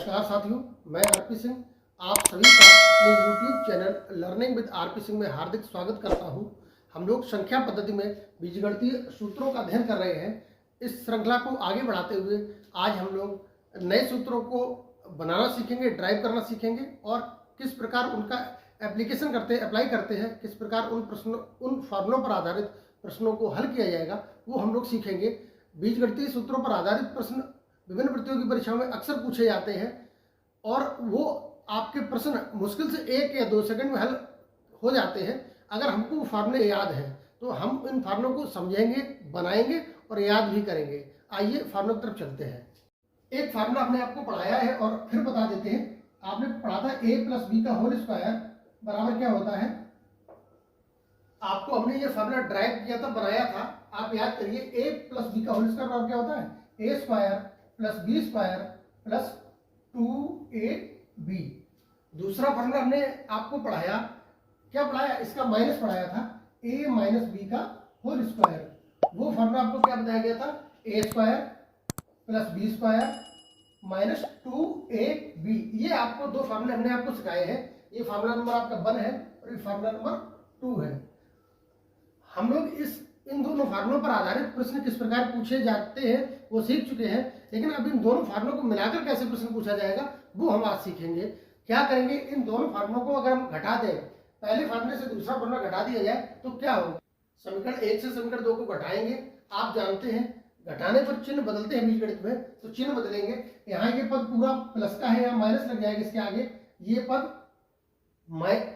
नमस्कार साथियों, मैं आरपी सिंह आप सभी का अपने YouTube channel learning with RP Singh में हार्दिक स्वागत करता हूं। हम लोग संख्या पद्धति में बीजगणितीय सूत्रों का अध्ययन कर रहे हैं। इस श्रृंखला को आगे बढ़ाते हुए आज हम लोग नए सूत्रों को बनाना सीखेंगे, ड्राइव करना सीखेंगे और किस प्रकार उनका एप्लीकेशन अप्लाई करते हैं, किस प्रकार उन फॉर्मूलों पर आधारित प्रश्नों को हल किया जाएगा वो हम लोग सीखेंगे। बीजगणितीय सूत्रों पर आधारित प्रश्न विभिन्न प्रतियोगी परीक्षाओं में अक्सर पूछे जाते हैं और वो आपके प्रश्न मुश्किल से 1 या 2 सेकंड में हल हो जाते हैं अगर हमको वो फार्मूले याद हैं। तो हम इन फार्मूलों को समझेंगे, बनाएंगे और याद भी करेंगे। आइए फार्मूलों की तरफ चलते हैं। एक फार्मूला हमने आपको पढ़ाया है और फिर बता देते हैं। आपने पढ़ा था a + b का होल स्क्वायर बराबर क्या होता है। आपको हमने ये फार्मूला ड्राइव किया था, बनाया था। आप याद करिए a + b का होल स्क्वायर बराबर क्या होता है, a² + b² + 2ab। दूसरा फार्मूला हमने आपको पढ़ाया, क्या पढ़ाया, इसका माइनस पढ़ाया था, a - b का होल स्क्वायर। वो फार्मूला आपको क्या बताया गया था, a² + b² - 2ab। ये आपको दो फार्मूले हमने आपको सिखाए हैं। ये फार्मूला नंबर आपका 1 है और ये फार्मूला नंबर 2 है। हम लोग इन दोनों फार्मूलों पर आधारित प्रश्न किस प्रकार पूछे जाते हैं वो सीख चुके हैं, लेकिन अब इन दोनों फार्मूलों को मिलाकर कैसे प्रश्न पूछा जाएगा वो हम आज सीखेंगे। क्या करेंगे, इन दोनों फार्मूलों को अगर हम घटा दें, पहले फार्मूले से दूसरा फार्मूला घटा दिया जाए तो क्या होगा। समीकरण 1 से समीकरण 2 को घटाएंगे। आप जानते हैं घटाने पर चिन्ह बदलते हैं बीजगणित में, तो चिन्ह बदलेंगे। यहाँ ये पद पूरा प्लस का है, यहाँ माइनस लग जाएगा इसके आगे। ये पद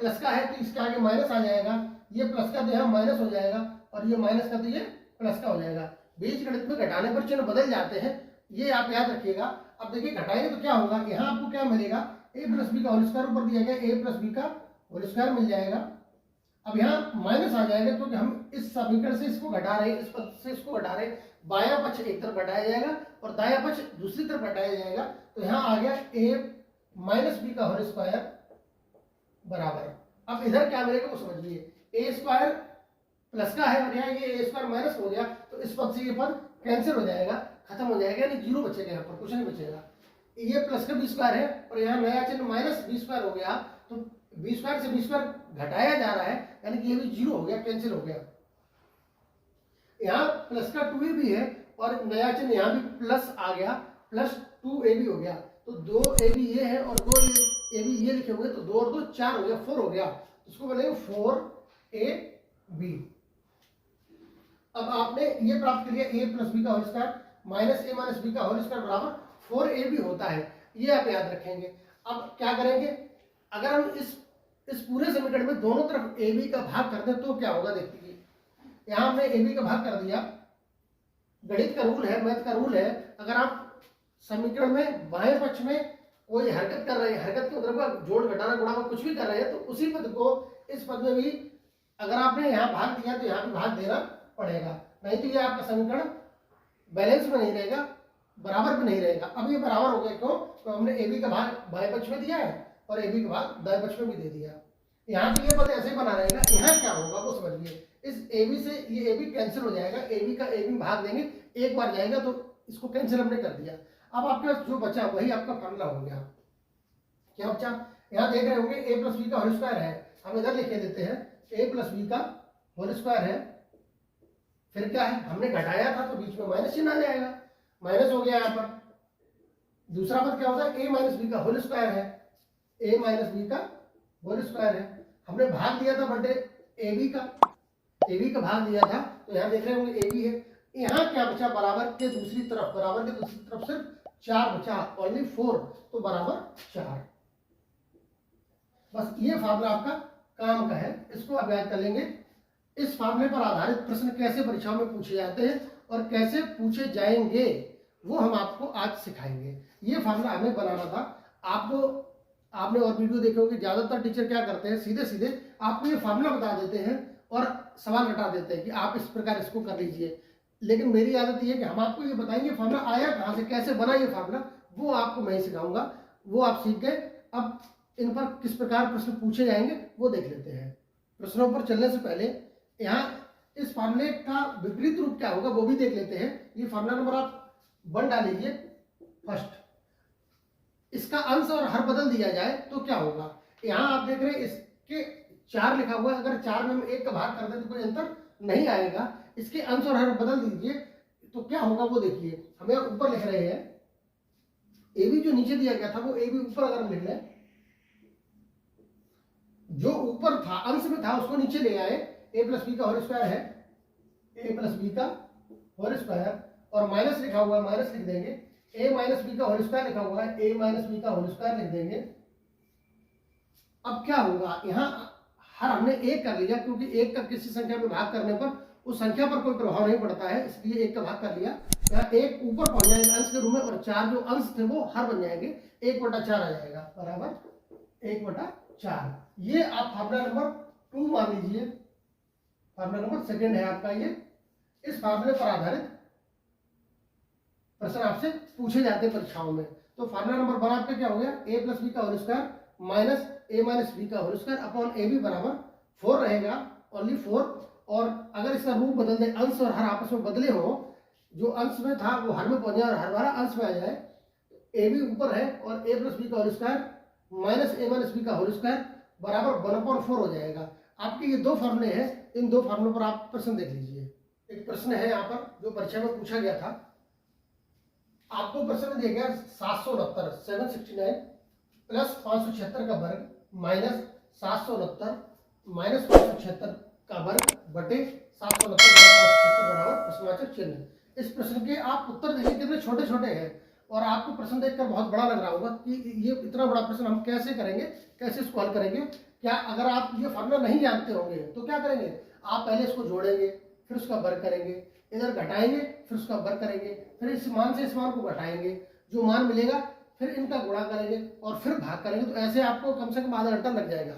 प्लस का है तो इसके आगे माइनस आ जाएगा। ये प्लस का तो यहाँ माइनस हो जाएगा और ये माइनस का तो ये प्लस का हो जाएगा। बीजगणित में घटाने पर चिन्ह बदल जाते हैं, ये आप याद रखिएगा। अब देखिए घटाएंगे तो क्या होगा, यहाँ आपको क्या मिलेगा, a + b का होल स्क्वायर ऊपर दिया गया, a + b का होल स्क्वायर मिल जाएगा। अब यहाँ माइनस आ जाएगा क्योंकि हम इस समीकरण से इसको घटा रहे हैं, इस पद से इसको घटा रहे हैं। बायां पक्ष एक तरफ घटाया जाएगा और दायां पक्ष दूसरी तरफ घटाया जाएगा। तो यहाँ आ गया a - b का होल स्क्वायर बराबर। अब इधर क्या मिलेगा वो समझिए, a² प्लस का है और यहाँ ये a² माइनस हो गया तो इस पद से ये पद कैंसिल हो जाएगा, खत्म हो जाएगा, यानी 0 बचेगा, यहाँ पर कुछ नहीं बचेगा। ये प्लस का b² है और यहाँ नया चिन्ह माइनस b² हो गया, तो b² से b² घटाया जा रहा है, यानी कि ये भी 0 हो गया, कैंसिल हो गया। यहाँ प्लस का 2ab है और नया चिन्ह यहाँ भी प्लस आ गया, प्लस 2ab हो गया। तो 2ab ये है और 2ab ये लिखे हुए, तो 2 और 2 4 हो गया, 4 हो गया। इसको बोलेंगे 4ab। अब आपने ये प्राप्त कर लिया, a + b का whole square minus a - b का होल स्क्वायर बराबर 4ab होता है। ये आप याद रखेंगे। अब क्या करेंगे, अगर हम इस पूरे समीकरण में दोनों तरफ ab का भाग कर दें तो क्या होगा, देखिए यहाँ हमने ab का भाग कर दिया। गणित का रूल है, मैथ का रूल है, अगर आप समीकरण में बाएं पक्ष में कोई हरकत कर रहे हैं, हरकत के मतलब जोड़ घटाना गुणा कुछ भी कर रहे हैं, तो उसी पद को इस पद में भी अगर आपने यहाँ भाग दिया तो यहाँ भी भाग देना पड़ेगा, नहीं तो ये आपका समीकरण बैलेंस में नहीं रहेगा, बराबर में नहीं रहेगा। अब ये बराबर हो गया, क्यों, तो हमने ab का भाग बाएं पक्ष में दिया है और ab का भाग दाएं पक्ष में भी दे दिया। यहाँ तो ये पद ऐसे ही बना रहेगा। यहाँ क्या होगा वो समझिए, इस ab से ये ab कैंसिल हो जाएगा, ab का ab में भाग देंगे, एक बार जाएगा तो इसको कैंसिल हमने कर दिया। अब आपके पास जो बचा वही आपका फार्मूला हो गया। क्या बचा, यहाँ देख रहे होंगे a + b का होल स्क्वायर है, हम इधर लिखे देते हैं a + b का होल स्क्वायर है। फिर क्या है, हमने घटाया था तो बीच में माइनस चिन्ह आ जाएगा, माइनस हो गया यहाँ पर। दूसरा पद क्या होता है, a - b का होल स्क्वायर है, a - b का होल स्क्वायर है। हमने भाग दिया था बटे ab का भाग दिया था, तो यहाँ देख रहे होंगे ab है। यहाँ क्या बचा, बराबर के दूसरी तरफ सिर्फ 4 बचा, ओनली 4, तो बराबर 4। बस ये फार्मूला आपका काम का है, इसको आप याद कर लेंगे। इस फार्मूले पर आधारित प्रश्न कैसे परीक्षाओं में पूछे जाते हैं और कैसे पूछे जाएंगे वो हम आपको आज सिखाएंगे। ये फार्मूला हमें बनाना था। आपने और वीडियो देखे होंगे, ज्यादातर टीचर क्या करते हैं, सीधे सीधे आपको ये फार्मूला बता देते हैं और सवाल हटा देते हैं कि आप इस प्रकार इसको कर लीजिए। लेकिन मेरी आदत ये है कि हम आपको ये बताएंगे फार्मूला आया कहाँ से, कैसे बना ये फार्मूला, वो आपको मैं ही सिखाऊंगा। वो आप सीख गए। अब इन पर किस प्रकार प्रश्न पूछे जाएंगे वो देख लेते हैं। प्रश्नों पर चलने से पहले यहाँ इस फार्मूले का विपरीत रूप क्या होगा वो भी देख लेते हैं। ये फार्मूला नंबर आप 1 डाल लीजिए फर्स्ट। इसका अंश और हर बदल दिया जाए तो क्या होगा। यहाँ आप देख रहे हैं इसके 4 लिखा हुआ है, अगर 4 में हम 1 का भाग कर दें तो कोई अंतर नहीं आएगा। इसके अंश और हर बदल दीजिए तो क्या होगा वो देखिए। हमें ऊपर लिख रहे हैं ए बी जो नीचे दिया गया था वो ए बी ऊपर अगर हम लिख लें, जो ऊपर था अंश में था उसको नीचे ले आए, ए प्लस बी का होल स्क्वायर है ए प्लस बी का होल स्क्वायर, और माइनस लिखा हुआ है माइनस लिख देंगे, ए माइनस बी का होल स्क्वायर लिखा हुआ है ए माइनस बी का होल स्क्वायर लिख देंगे। अब क्या होगा, यहाँ हर हमने 1 कर लिया क्योंकि 1 का किसी संख्या में भाग करने पर उस संख्या पर कोई प्रभाव नहीं पड़ता है, इसलिए 1 का भाग कर लिया। यहाँ 1 ऊपर पहुंच जाएगा अंश के रूप में, और 4 जो अंश थे वो हर बन जाएंगे, 1/4 आ जाएगा बराबर 1/4। ये आप फार्मूला नंबर 2 मान लीजिए, फार्मूला नंबर सेकंड है आपका ये। इस फार्मूले पर आधारित प्रश्न आपसे पूछे जाते हैं परीक्षाओं में। तो फार्मूला नंबर 1 आपका क्या हो गया, ए प्लस बी का whole square minus A minus B का whole square upon A B बराबर 4 रहेगा, ओनली 4। और अगर इसका रूप बदल दे, अंश और हर आपस में बदले हो, जो अंश में था वो हर में पहुंच जाए और हर वाला अंश में आ जाए, ए बी ऊपर है और ए प्लस बी का whole square minus A minus B का होल स्क्वायर बराबर 1/4 हो जाएगा। आपके ये 2 फार्मूले हैं, इन 2 फार्मूलों पर आप प्रश्न देख लीजिए। एक प्रश्न है यहाँ पर जो परीक्षा में पूछा गया था, आपको प्रश्न दिया गया 769 प्लस 576 का वर्ग माइनस 769 माइनस 576 का वर्ग बटे 769 बराबर प्रश्नवाचक चिन्ह। इस प्रश्न के आप उत्तर देखिए कितने छोटे छोटे हैं, और आपको प्रश्न देखकर बहुत बड़ा लग रहा होगा कि ये इतना बड़ा प्रश्न हम कैसे करेंगे, कैसे इसको हल करेंगे। क्या अगर आप ये फार्मूला नहीं जानते होंगे तो क्या करेंगे, आप पहले इसको जोड़ेंगे, फिर उसका वर्ग करेंगे, इधर घटाएंगे, फिर उसका वर्ग करेंगे, फिर इस मान से इस मान को घटाएंगे, जो मान मिलेगा फिर इनका गुणा करेंगे और फिर भाग करेंगे। तो ऐसे आपको कम से कम आधा घंटा लग जाएगा,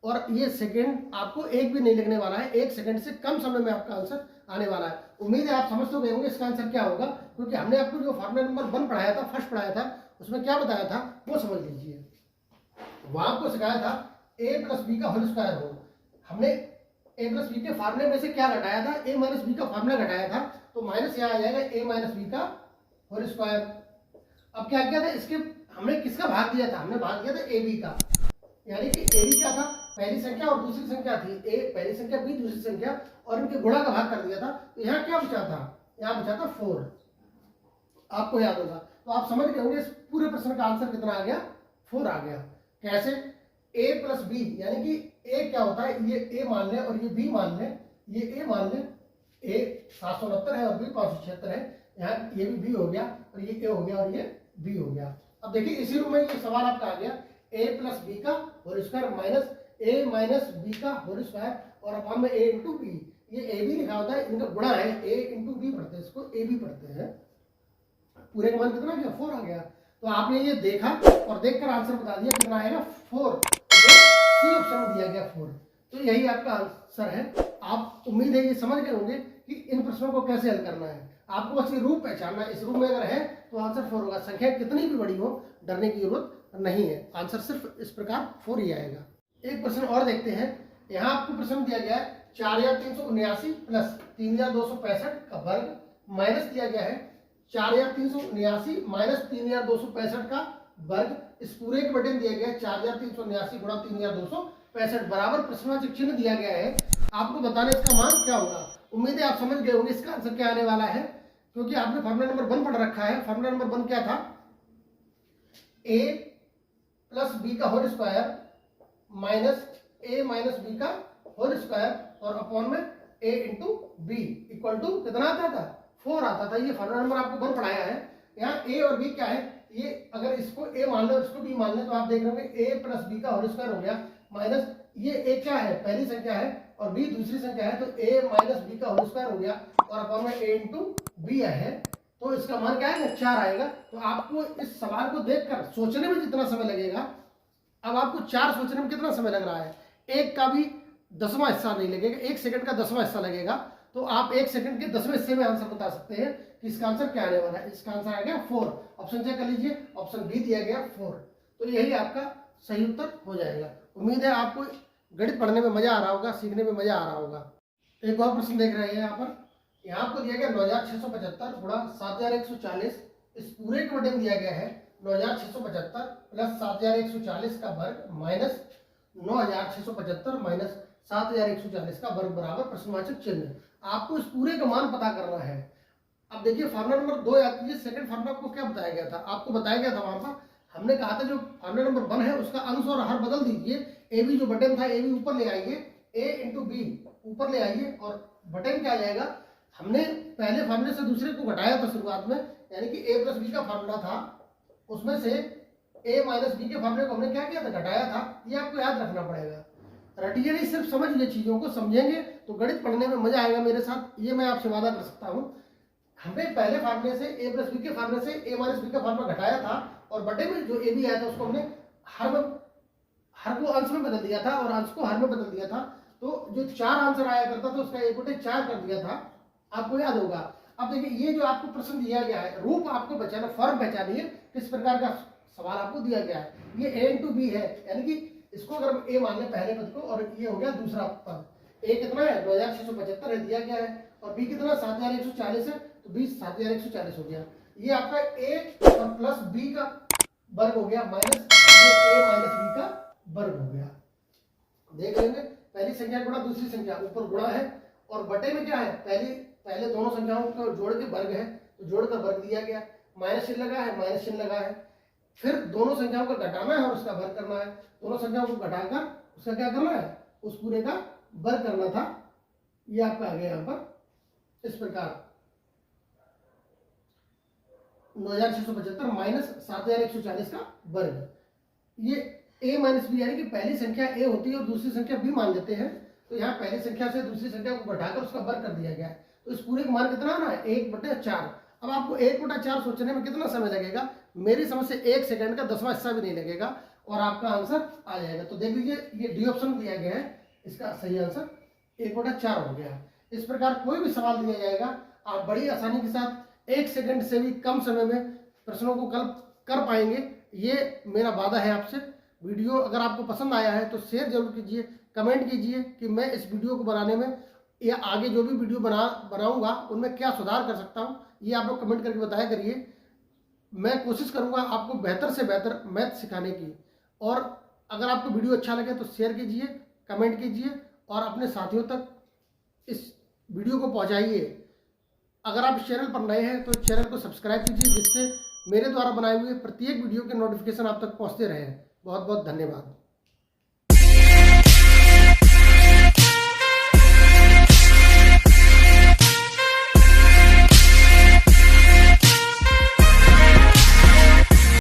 और ये सेकंड आपको 1 भी नहीं लगने वाला है, 1 सेकंड से कम समय में आपका आंसर आने वाला है। उम्मीद है आप समझ तो गए होंगे इसका आंसर क्या होगा, क्योंकि हमने आपको जो फार्मूला नंबर 1 पढ़ाया था, फर्स्ट पढ़ाया था, उसमें क्या बताया था वो समझ लीजिए। वहां आपको सिखाया था ए प्लस बी का होल स्क्वायर हो, हमने ए प्लस बी के फार्मूले में से क्या घटाया था, ए माइनस बी का फार्मूला घटाया था, तो माइनस यहाँ आ जाएगा ए माइनस बी का होल स्क्वायर। अब क्या किया था, इसके हमने किसका भाग दिया था, हमने भाग दिया था ए बी का, यानी कि ए बी क्या था, पहली संख्या और दूसरी संख्या थी, ए पहली संख्या बी दूसरी संख्या, और इनके गुणा का भाग कर दिया था। तो यहाँ क्या बचा था, यहाँ बचा था 4, आपको याद होगा। तो आप समझ गए होंगे इस पूरे प्रश्न का आंसर कितना आ गया, 4 आ गया। कैसे, a प्लस बी, यानी कि a क्या होता है, ये a मान लें और ये b मान लें, ये a मान लें, a 769 है और b 576 है, यहाँ ये भी b हो गया और ये a हो गया और ये b हो गया। अब देखिए इसी रूप में ये सवाल आपका आ गया, a प्लस बी का whole square minus a minus B का होल स्क्वायर और अपॉन में a इंटू बी, ये a b लिखा होता है, इनका गुणा है, a इंटू बी पढ़ते हैं, इसको a b पढ़ते हैं। पूरे का मान कितना गया, 4 आ गया। तो आपने ये देखा और देखकर आंसर बता दिया कितना आएगा, 4, सी ऑप्शन दिया गया 4। तो यही आपका आंसर है। आप उम्मीद है ये समझ गए होंगे कि इन प्रश्नों को कैसे हल करना है। आपको बस ये रूप पहचानना है, इस रूप में अगर है तो आंसर 4 होगा। संख्या कितनी भी बड़ी हो डरने की जरूरत नहीं है, आंसर सिर्फ इस प्रकार 4 ही आएगा। एक प्रश्न और देखते हैं। यहाँ आपको प्रश्न दिया गया है 4379 प्लस 3265 का वर्ग माइनस दिया गया है 4379 माइनस 3265 का वर्ग, इस पूरे के बटन दिया गया है 4379 गुणा 3265 बराबर प्रश्नवाचक चिन्ह दिया गया है। आपको बताना इसका मान क्या होगा। उम्मीद है आप समझ गए होंगे इसका आंसर क्या आने वाला है, क्योंकि आपने फार्मूला नंबर 1 पढ़ रखा है। फार्मूला नंबर 1 क्या था, a प्लस बी का whole square minus a minus B का होल स्क्वायर और अपॉन में a into B equal to कितना आता था, 4 आता था। ये फार्मूला नंबर आपको 1 पढ़ाया है। यहाँ a और b क्या है, ये अगर इसको a मान लो इसको b मान ले तो आप देख रहे होंगे a प्लस बी का होल स्क्वायर हो गया माइनस ये a क्या है, पहली संख्या है और b दूसरी संख्या है, तो a माइनस बी का होल स्क्वायर हो गया और अपॉन में a इंटू बी है, तो इसका मान क्या है, 4 आएगा। तो आपको इस सवाल को देखकर सोचने में जितना समय लगेगा, अब आपको 4 सोचने में कितना समय लग रहा है, 1 का भी 10वां हिस्सा नहीं लगेगा, 1 सेकंड का 10वां हिस्सा लगेगा। तो आप 1 सेकंड के 10वें हिस्से में आंसर बता सकते हैं कि इसका आंसर क्या आने वाला है। इसका आंसर आ गया 4। ऑप्शन चेक कर लीजिए, ऑप्शन बी दिया गया 4। तो यही आपका सही उत्तर हो जाएगा। उम्मीद है आपको गणित पढ़ने में मजा आ रहा होगा, सीखने में मजा आ रहा होगा। एक और प्रश्न देख रहे हैं यहाँ पर। यहाँ आपको दिया गया 9675 गुणा 7140, इस पूरे को वजन दिया गया है 9675 प्लस 7140 का वर्ग माइनस 9675 माइनस 7140 का वर्ग बराबर प्रश्नवाचक चिन्ह। आपको इस पूरे का मान पता करना है। अब देखिए फार्मूला नंबर 2 याद कीजिए। सेकंड फार्मूला आपको क्या बताया गया था? आपको बताया गया था वहां पर हमने कहा था जो फार्मूला नंबर 1 है उसका अंश और हर बदल दीजिए। ए बी जो बटन था ए बी ऊपर ले आइए, ए इंटू बी ऊपर ले आइए और बटन क्या आ जाएगा? हमने पहले फार्मूले से दूसरे को घटाया था शुरुआत में, यानी कि ए प्लस बी का फार्मूला था, उसमें से ए माइनस बी के फार्मूले को हमने क्या किया था? घटाया था। ये आपको याद रखना पड़ेगा। रटिए नहीं, सिर्फ समझिए चीजों को, समझेंगे तो गणित पढ़ने में मजा आएगा मेरे साथ, ये मैं आपसे वादा कर सकता हूँ। हमने पहले फार्मूले से ए प्लस बी के फार्मूले से ए माइनस बी का फार्मूला घटाया था और बटे में जो ए बी आया था उसको हमने हर को अंश में बदल दिया था और अंश को हर में बदल दिया था। तो जो 4 आंसर आया करता था उसका 1/4 कर दिया था, आपको याद होगा। अब देखिए ये जो आपको प्रश्न दिया गया है, रूप आपको बचाना, फॉर्म पहचानिए किस प्रकार का सवाल आपको दिया गया है। ये ए इंटू बी है, यानी कि इसको अगर हम ए मान लें पहले पद को और ये हो गया दूसरा पद। ए कितना है? 9675 है दिया गया है और बी कितना 7140 है, तो बी 7140 हो गया। ये आपका ए और प्लस बी का वर्ग हो गया माइनस ए माइनस बी का वर्ग हो गया। देख लेंगे पहली संख्या गुणा दूसरी संख्या, ऊपर गुणा है और बटे में क्या है? पहले दोनों संख्याओं को जोड़ के वर्ग है, तो जोड़कर वर्ग दिया गया। माइनस चिन्ह लगा है, माइनस चिन्ह लगा है। फिर दोनों संख्याओं को घटाना है और उसका वर्ग करना है। दोनों संख्याओं को घटाकर उसका क्या करना है? उस पूरे का वर्ग करना था। ये आपका आ गया यहाँ पर इस प्रकार 9675 माइनस 7140 का वर्ग। ये a माइनस बी, यानी कि पहली संख्या a होती है और दूसरी संख्या b मान लेते हैं, तो यहाँ पहली संख्या से दूसरी संख्या को घटाकर उसका वर्ग कर दिया गया है। तो इस पूरे का मान कितना आना है? 1/4। अब आपको 1/4 सोचने में कितना समय लगेगा? मेरी समझ से 1 सेकंड का 10वां हिस्सा भी नहीं लगेगा और आपका आंसर आ जाएगा। तो देख लीजिए ये डी ऑप्शन दिया गया है, इसका सही आंसर 1/4 हो गया। इस प्रकार कोई भी सवाल दिया जाएगा आप बड़ी आसानी के साथ 1 सेकंड से भी कम समय में प्रश्नों को कर पाएंगे, ये मेरा वादा है आपसे। वीडियो अगर आपको पसंद आया है तो शेयर जरूर कीजिए, कमेंट कीजिए कि मैं इस वीडियो को बनाने में या आगे जो भी वीडियो बनाऊंगा उनमें क्या सुधार कर सकता हूं, ये आप लोग कमेंट करके बताया करिए। मैं कोशिश करूंगा आपको बेहतर से बेहतर मैथ सिखाने की। और अगर आपको वीडियो अच्छा लगे तो शेयर कीजिए, कमेंट कीजिए और अपने साथियों तक इस वीडियो को पहुंचाइए। अगर आप इस चैनल पर नए हैं तो चैनल को सब्सक्राइब कीजिए, जिससे मेरे द्वारा बनाए हुए प्रत्येक वीडियो के नोटिफिकेशन आप तक पहुंचते रहें। बहुत बहुत धन्यवाद।